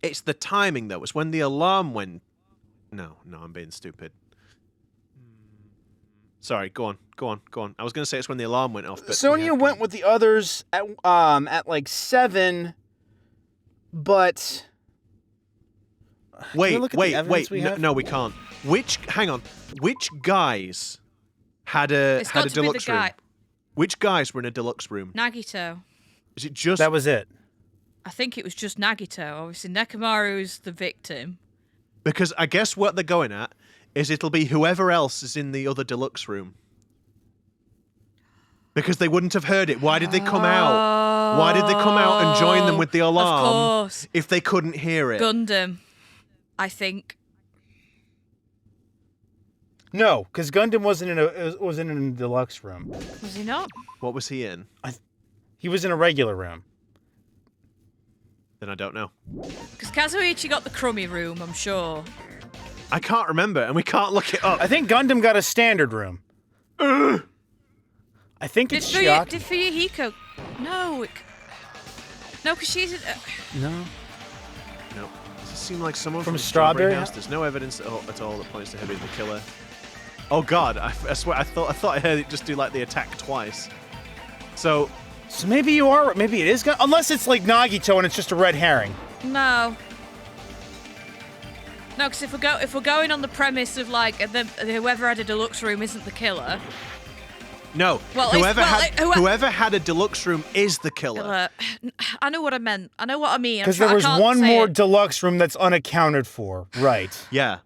It's the timing though. It's when the alarm went. No, I'm being stupid. Sorry, go on. I was going to say it's when the alarm went off, but Sonya went with the others at like 7, but... Wait. look at the evidence we have? No, we can't. Which guys had a it's got to be the deluxe room? guy. Which guys were in a deluxe room? Nagito. Is it just That was it. I think it was just Nagito. Obviously, Nekomaru's the victim. because I guess what they're going at is it'll be whoever else is in the other deluxe room. Because they wouldn't have heard it. Why did they come out? Why did they come out and join them with the alarm Of course. if they couldn't hear it? Gundam, I think. No, because Gundam wasn't in a deluxe room. Was he not? What was he in? He was in a regular room. Then I don't know. Because Kazuichi got the crummy room, I'm sure. I can't remember, and we can't look it up. I think Gundam got a standard room. I think Did it's Chiaki. Fuyuhiko... No. No, because she's... No. No. Does it seem like someone From from Strawberry House? There's no evidence at all that points to her being the killer. Oh God! I swear, I thought I heard it just do like the attack twice. So So maybe you are. Maybe it is. Unless it's like Nagito and it's just a red herring. No. No, because if we're going on the premise of like whoever had a deluxe room isn't the killer. No. Well, whoever had a deluxe room is the killer. I know what I meant. I know what I mean. Because there was one more deluxe room that's unaccounted for. Right. Yeah.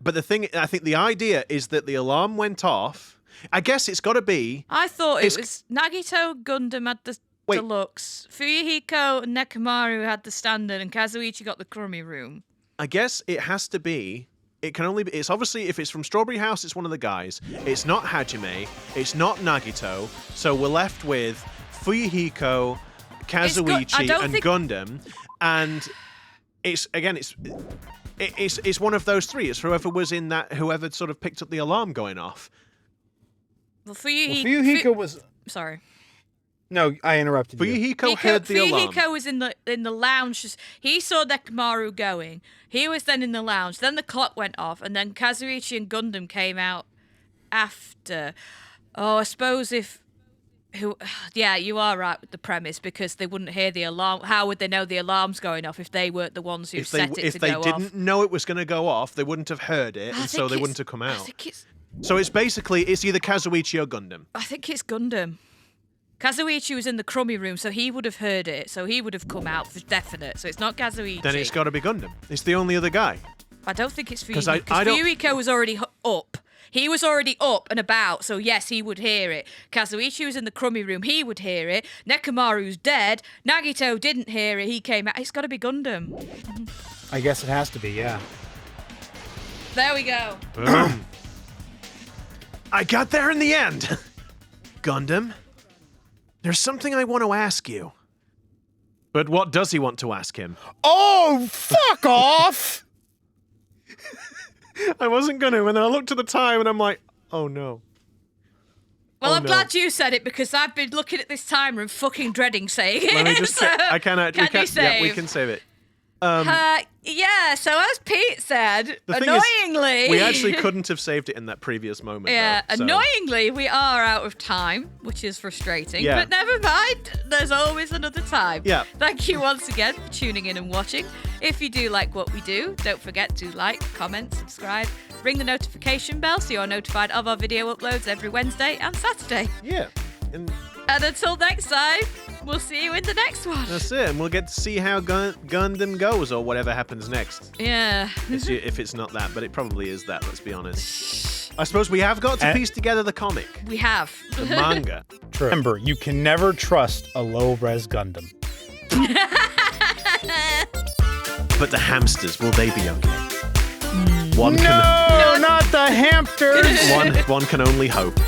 But the thing, I think the idea is that the alarm went off. I guess it's got to be. I thought it was Nagito, Gundam had the deluxe, Fuyuhiko and Nekomaru had the standard, and Kazuichi got the crummy room. I guess it has to be. It can only be. It's obviously if it's from Strawberry House, it's one of the guys. It's not Hajime. It's not Nagito. So we're left with Fuyuhiko, Kazuichi, and Gundam, and it's one of those three. It's whoever was in that. Whoever sort of picked up the alarm going off. Well, Fuyuhiko was. Sorry. No, I interrupted you. Fuyuhiko heard the alarm. Fuyuhiko was in the lounge. He saw Nekomaru going. He was then in the lounge. Then the clock went off, and then Kazuichi and Gundam came out after. Oh, I suppose yeah, you are right with the premise because they wouldn't hear the alarm. How would they know the alarm's going off if they weren't the ones who set it to go off? If they didn't know it was going to go off, they wouldn't have heard it, and so they wouldn't have come out. So it's either Kazuichi or Gundam. I think it's Gundam. Kazuichi was in the crummy room, so he would have heard it, so he would have come out for definite. So it's not Kazuichi. Then it's got to be Gundam. It's the only other guy. I don't think it's Fuyuhiko, because Fuyuhiko was already up. He was already up and about, so yes, he would hear it. Kazuichi was in the crummy room, he would hear it. Nekomaru's dead. Nagito didn't hear it, he came out. It's got to be Gundam. I guess it has to be, yeah. There we go. I got there in the end. Gundam, there's something I want to ask you. But what does he want to ask him? Oh, fuck off! I wasn't going to, and then I looked at the time and I'm like, oh no. Well, I'm glad you said it because I've been looking at this timer and fucking dreading saying it. Let me just I cannot. Can you save? Yeah, we can save it. Yeah, so as Pete said, the thing annoyingly... is, we actually couldn't have saved it in that previous moment. Yeah, though, so. Annoyingly, we are out of time, which is frustrating. Yeah. But never mind, there's always another time. Yeah. Thank you once again for tuning in and watching. If you do like what we do, don't forget to like, comment, subscribe, ring the notification bell so you're notified of our video uploads every Wednesday and Saturday. Yeah. And until next time, we'll see you in the next one. That's it, and we'll get to see how Gundam goes or whatever happens next. Yeah. If it's not that, but it probably is that, let's be honest. I suppose we have got to piece together the comic. We have. The manga. True. Remember, you can never trust a low-res Gundam. But the hamsters, will they be okay? No, not the hamsters! One can only hope.